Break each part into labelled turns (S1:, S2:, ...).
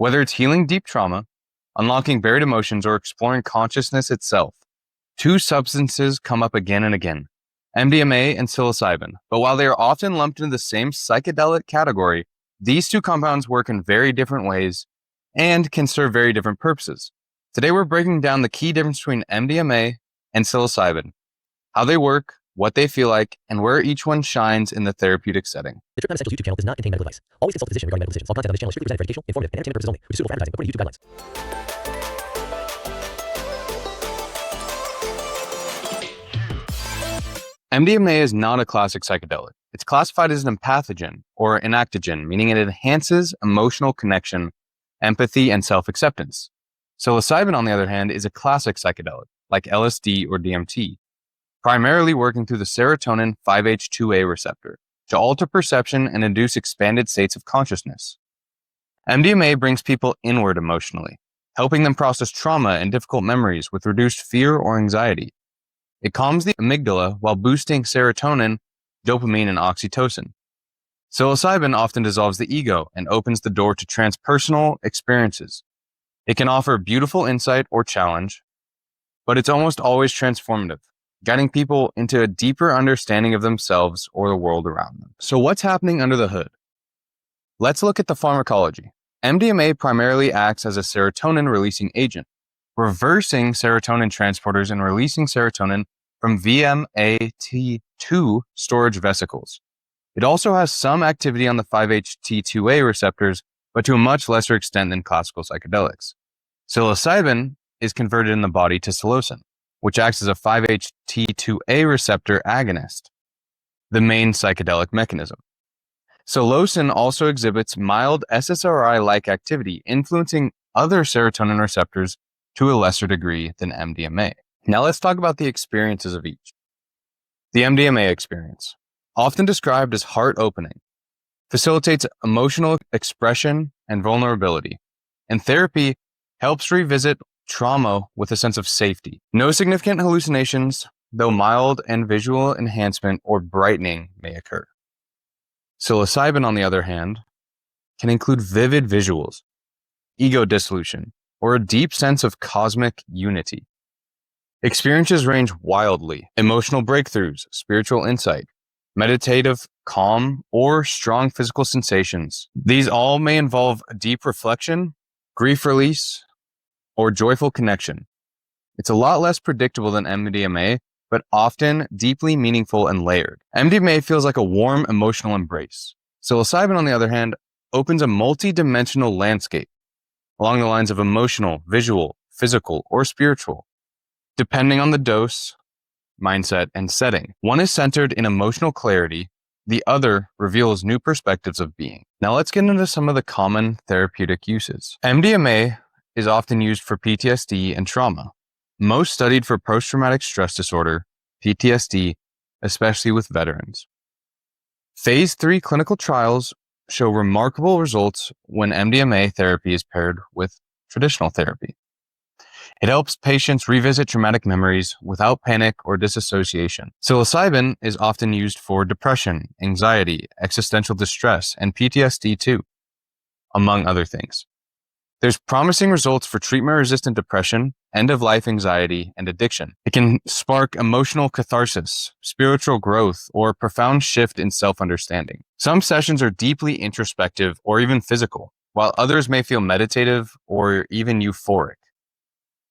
S1: Whether it's healing deep trauma, unlocking buried emotions, or exploring consciousness itself, two substances come up again and again: MDMA and psilocybin. But while they are often lumped into the same psychedelic category, these two compounds work in very different ways and can serve very different purposes. Today, we're breaking down the key difference between MDMA and psilocybin, how they work, what they feel like, and where each one shines in the therapeutic setting.
S2: The Trip Not Essentials YouTube channel does not contain medical advice. Always consult a physician regarding medical decisions. All content on this channel is strictly presented for educational, informative, and entertainment purposes only. It is suitable for advertising according to YouTube guidelines.
S1: MDMA is not a classic psychedelic. It's classified as an empathogen or enactogen, meaning it enhances emotional connection, empathy, and self-acceptance. Psilocybin, on the other hand, is a classic psychedelic, like LSD or DMT, primarily working through the serotonin 5-HT2A receptor to alter perception and induce expanded states of consciousness. MDMA brings people inward emotionally, helping them process trauma and difficult memories with reduced fear or anxiety. It calms the amygdala while boosting serotonin, dopamine, and oxytocin. Psilocybin often dissolves the ego and opens the door to transpersonal experiences. It can offer beautiful insight or challenge, but it's almost always transformative, guiding people into a deeper understanding of themselves or the world around them. So what's happening under the hood? Let's look at the pharmacology. MDMA primarily acts as a serotonin-releasing agent, reversing serotonin transporters and releasing serotonin from VMAT2 storage vesicles. It also has some activity on the 5-HT2A receptors, but to a much lesser extent than classical psychedelics. Psilocybin is converted in the body to psilocin, which acts as a 5-HT2A receptor agonist, the main psychedelic mechanism. Psilocin also exhibits mild SSRI-like activity, influencing other serotonin receptors to a lesser degree than MDMA. Now let's talk about the experiences of each. The MDMA experience, often described as heart-opening, facilitates emotional expression and vulnerability, and therapy helps revisit trauma with a sense of safety. No significant hallucinations, though mild, and visual enhancement or brightening may occur. Psilocybin, on the other hand, can include vivid visuals, ego dissolution, or a deep sense of cosmic unity. Experiences range wildly: emotional breakthroughs, spiritual insight, meditative calm, or strong physical sensations. These all may involve deep reflection, grief release, or joyful connection. It's a lot less predictable than MDMA, but often deeply meaningful and layered. MDMA feels like a warm emotional embrace. Psilocybin, on the other hand, opens a multi-dimensional landscape along the lines of emotional, visual, physical, or spiritual, depending on the dose, mindset, and setting. One is centered in emotional clarity, the other reveals new perspectives of being. Now let's get into some of the common therapeutic uses. MDMA is often used for PTSD and trauma, most studied for post-traumatic stress disorder, PTSD, especially with veterans. Phase 3 clinical trials show remarkable results when MDMA therapy is paired with traditional therapy. It helps patients revisit traumatic memories without panic or disassociation. Psilocybin is often used for depression, anxiety, existential distress, and PTSD too, among other things. There's promising results for treatment-resistant depression, end-of-life anxiety, and addiction. It can spark emotional catharsis, spiritual growth, or a profound shift in self-understanding. Some sessions are deeply introspective or even physical, while others may feel meditative or even euphoric.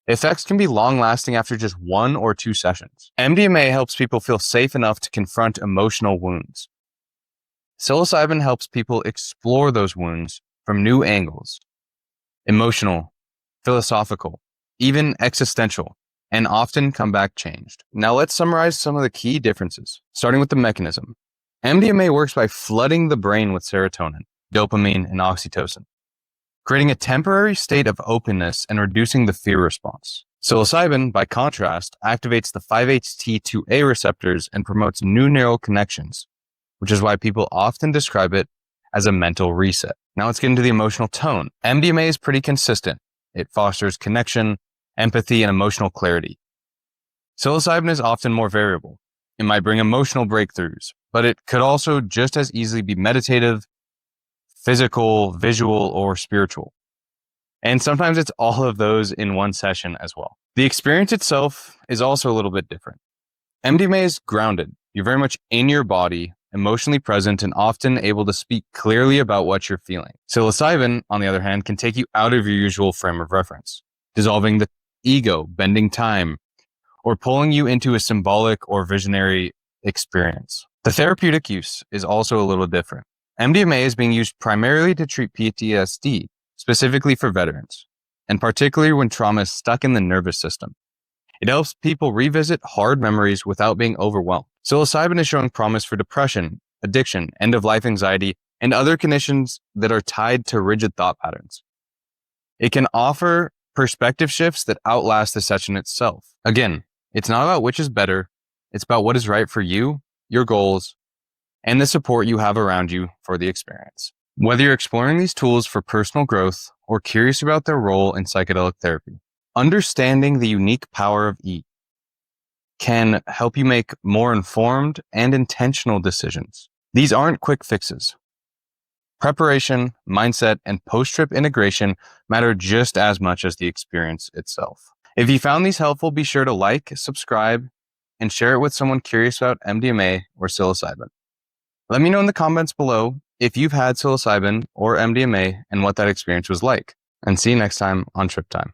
S1: Effects can be long-lasting after just 1 or 2 sessions. MDMA helps people feel safe enough to confront emotional wounds. Psilocybin helps people explore those wounds from new angles: emotional, philosophical, even existential, and often come back changed. Now let's summarize some of the key differences, starting with the mechanism. MDMA works by flooding the brain with serotonin, dopamine, and oxytocin, creating a temporary state of openness and reducing the fear response. Psilocybin, by contrast, activates the 5-HT2A receptors and promotes new neural connections, which is why people often describe it as a mental reset. Now let's get into the emotional tone. MDMA is pretty consistent. It fosters connection, empathy, and emotional clarity. Psilocybin is often more variable. It might bring emotional breakthroughs, but it could also just as easily be meditative, physical, visual, or spiritual. And sometimes it's all of those in one session as well. The experience itself is also a little bit different. MDMA is grounded. You're very much in your body, emotionally present, and often able to speak clearly about what you're feeling. Psilocybin, on the other hand, can take you out of your usual frame of reference, dissolving the ego, bending time, or pulling you into a symbolic or visionary experience. The therapeutic use is also a little different. MDMA is being used primarily to treat PTSD, specifically for veterans, and particularly when trauma is stuck in the nervous system. It helps people revisit hard memories without being overwhelmed. Psilocybin is showing promise for depression, addiction, end-of-life anxiety, and other conditions that are tied to rigid thought patterns. It can offer perspective shifts that outlast the session itself. Again, it's not about which is better. It's about what is right for you, your goals, and the support you have around you for the experience. Whether you're exploring these tools for personal growth or curious about their role in psychedelic therapy, understanding the unique power of each can help you make more informed and intentional decisions. These aren't quick fixes. Preparation, mindset, and post-trip integration matter just as much as the experience itself. If you found these helpful, be sure to like, subscribe, and share it with someone curious about MDMA or psilocybin. Let me know in the comments below if you've had psilocybin or MDMA and what that experience was like. And see you next time on Trip Time.